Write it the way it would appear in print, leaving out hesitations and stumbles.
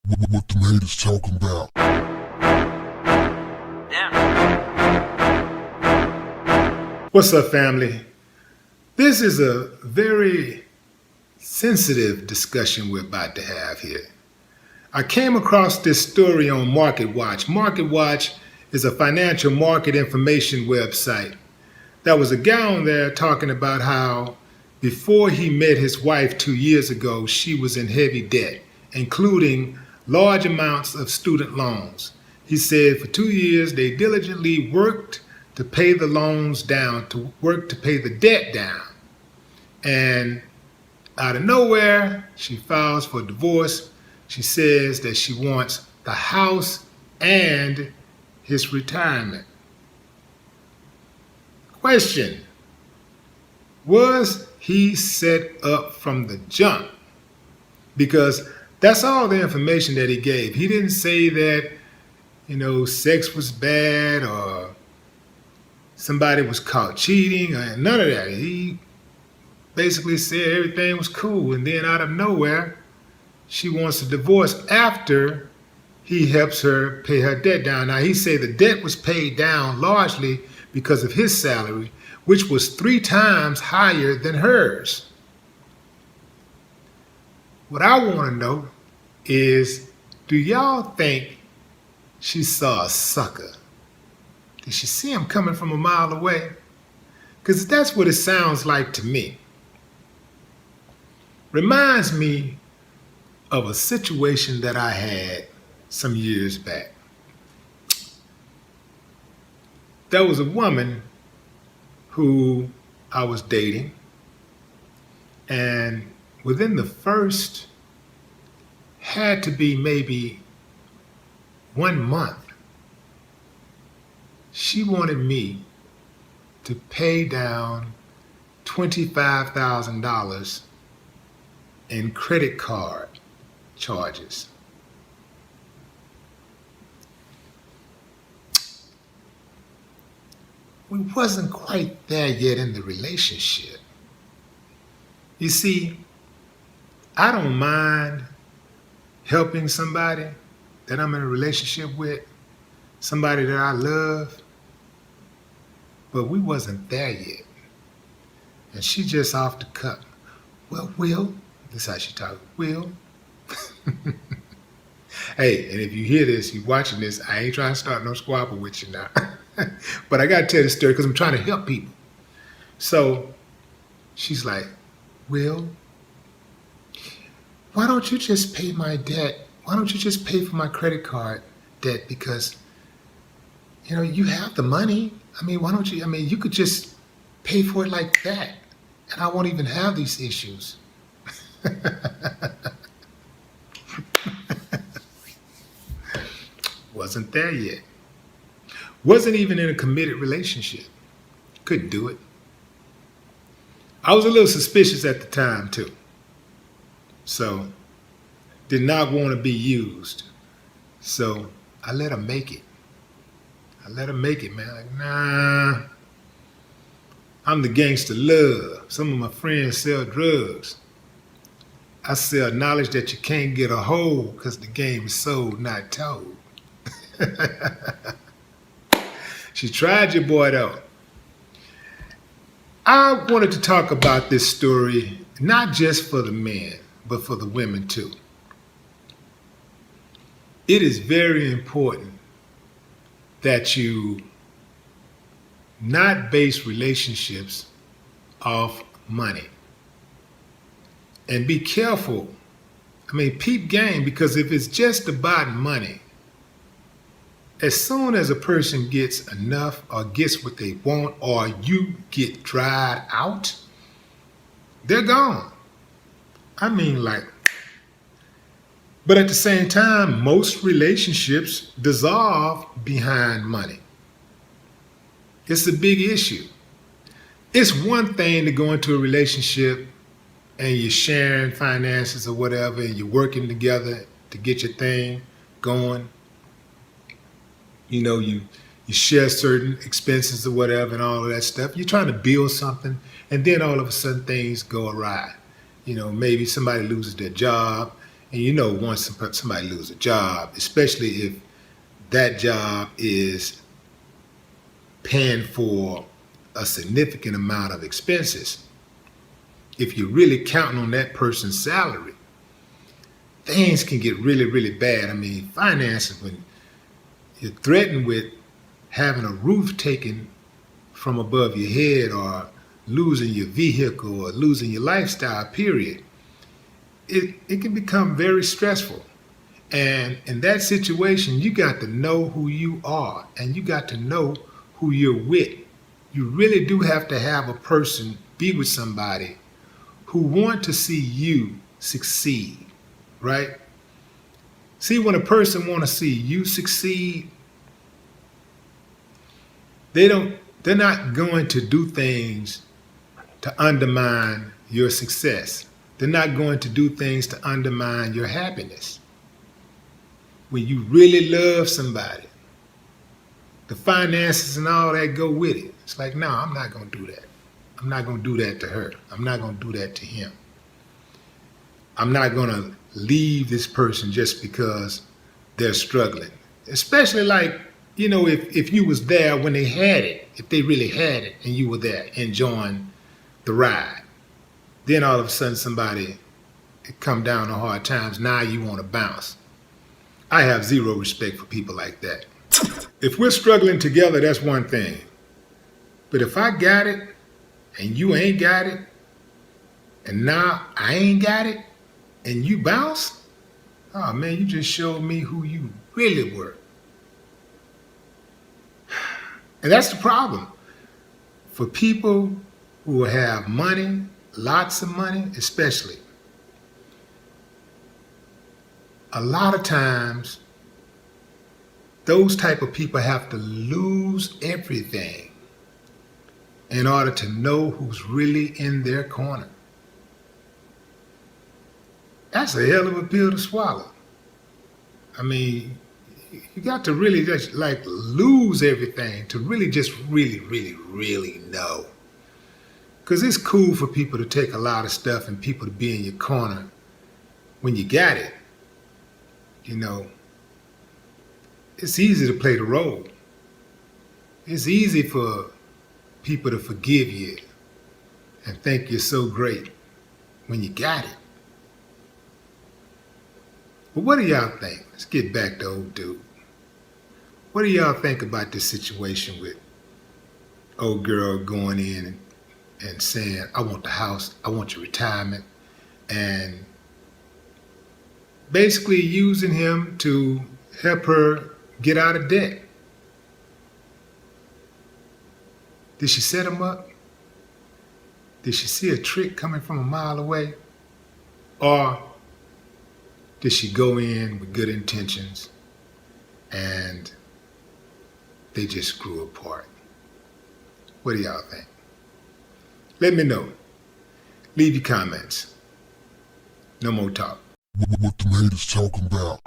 What them haters talking about? What's up, family? This is a very sensitive discussion we're about to have here. I came across this story on Market Watch. Market Watch is a financial market information website. There was a guy on there talking about how before he met his wife 2 years ago, she was in heavy debt, including large amounts of student loans. He said for 2 years they diligently worked to pay the loans down, to work to pay the debt down. And out of nowhere, she files for divorce. She says that she wants the house and his retirement. Question: was he set up from the jump? Because that's all the information that he gave. He didn't say that, sex was bad or somebody was caught cheating or none of that. He basically said everything was cool, and then out of nowhere, she wants a divorce after he helps her pay her debt down. Now, he said the debt was paid down largely because of his salary, which was 3 times higher than hers. What I want to know is, do y'all think she saw a sucker? Did she see him coming from a mile away? Because that's what it sounds like to me. Reminds me of a situation that I had some years back. There was a woman who I was dating, and within the first, had to be maybe 1 month, she wanted me to pay down $25,000 in credit card charges. We wasn't quite there yet in the relationship. You see, I don't mind helping somebody that I'm in a relationship with, somebody that I love, but we wasn't there yet. And she just off the cuff. Well, Will, this is how she talk. Will. Hey, and if you hear this, you watching this, I ain't trying to start no squabble with you now. But I got to tell the story because I'm trying to help people. So she's like, Will, why don't you just pay my debt? Why don't you just pay for my credit card debt? Because, you have the money. Why don't you? You could just pay for it like that. And I won't even have these issues. Wasn't there yet. Wasn't even in a committed relationship. Couldn't do it. I was a little suspicious at the time too. So, did not want to be used. So, I let her make it. Man. Like, nah. I'm the gangster love. Some of my friends sell drugs. I sell knowledge that you can't get a hold because the game is sold, not told. She tried your boy though. I wanted to talk about this story, not just for the men, but for the women too. It is very important that you not base relationships off money. And be careful. Peep game, because if it's just about money, as soon as a person gets enough or gets what they want or you get dried out, they're gone. But at the same time, most relationships dissolve behind money. It's a big issue. It's one thing to go into a relationship and you're sharing finances or whatever, and you're working together to get your thing going. You share certain expenses or whatever and all of that stuff. You're trying to build something, and then all of a sudden things go awry. Maybe somebody loses their job And you know, once somebody loses a job, especially if that job is paying for a significant amount of expenses, if you're really counting on that person's salary, things can get really, really bad. I mean, finances, when you're threatened with having a roof taken from above your head, or losing your vehicle, or losing your lifestyle, period, it can become very stressful. And in that situation, you got to know who you are, and you got to know who you're with. You really do have to have a person, be with somebody who want to see you succeed, right? See, when a person want to see you succeed, they're not going to do things to undermine your success. They're not going to do things to undermine your happiness. When you really love somebody, the finances and all that go with it. It's like, no, I'm not going to do that. I'm not going to do that to her. I'm not going to do that to him. I'm not going to leave this person just because they're struggling. Especially like, you know, if you was there when they had it, if they really had it and you were there enjoying the ride, then all of a sudden somebody come down on hard times, now you want to bounce. I have zero respect for people like that. If we're struggling together, that's one thing. But if I got it and you ain't got it, and now I ain't got it, and you bounce, oh man, you just showed me who you really were. And that's the problem. For people who have money, lots of money especially, a lot of times those type of people have to lose everything in order to know who's really in their corner. That's a hell of a pill to swallow. I mean, you got to really just like lose everything to really just really know. Because it's cool for people to take a lot of stuff and people to be in your corner when you got it. You know, it's easy to play the role. It's easy for people to forgive you and think you're so great when you got it. But what do y'all think? Let's get back to old dude. What do y'all think about this situation with old girl going in and saying, I want the house, I want your retirement, and basically using him to help her get out of debt? Did she set him up? Did she see a trick coming from a mile away? Or did she go in with good intentions and they just grew apart? What do y'all think? Let me know. Leave your comments. No more talk. What the haters talking about?